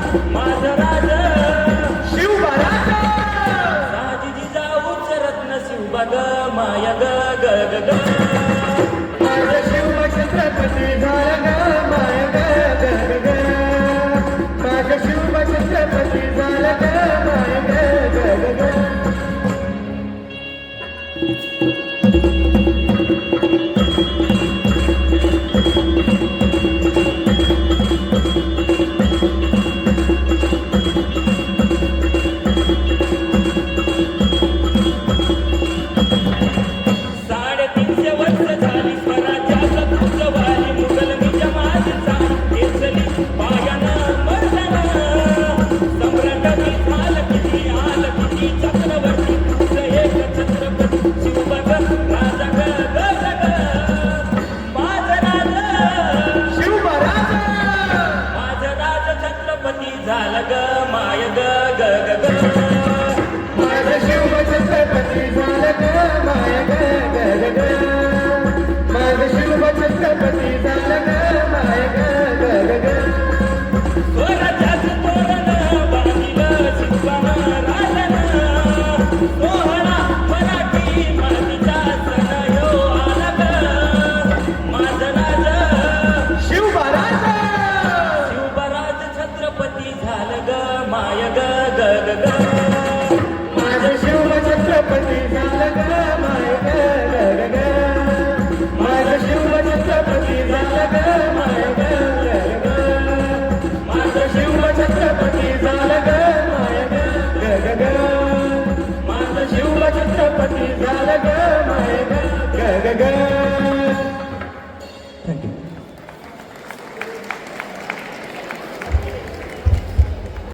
माझं राज शिवबराज साजी जाऊच रत्न शिवबा ग माया ग ग ग ग माझं शिव छत्रपती झालं ग माय ग ग ग ग माझं शिव छत्रपती झालं ग माय ग ग ग ग झालं ग माय ग ग ग ग माझं शिव छत्रपती झालं ग माय ग ग ग ग माझं शिव छत्रपती झालं ग माय ग ग ग ग स्वराज्याचं तोरण बांधिलं शिवबानं राजानं सोहळा मराठी मातीचा सण ह्यो आला ग माझं राज शिवबराज शिवबराज छत्रपती झालं ग माय ग ग ग ग माझं शिव छत्रपती झालं ग माय ग ग ग ग माझं शिव छत्रपती झालं ग माय ग ग ग ग माझं शिव छत्रपती झालं ग माय ग ग ग ग माझं शिव छत्रपती झालं ग माय ग ग ग ग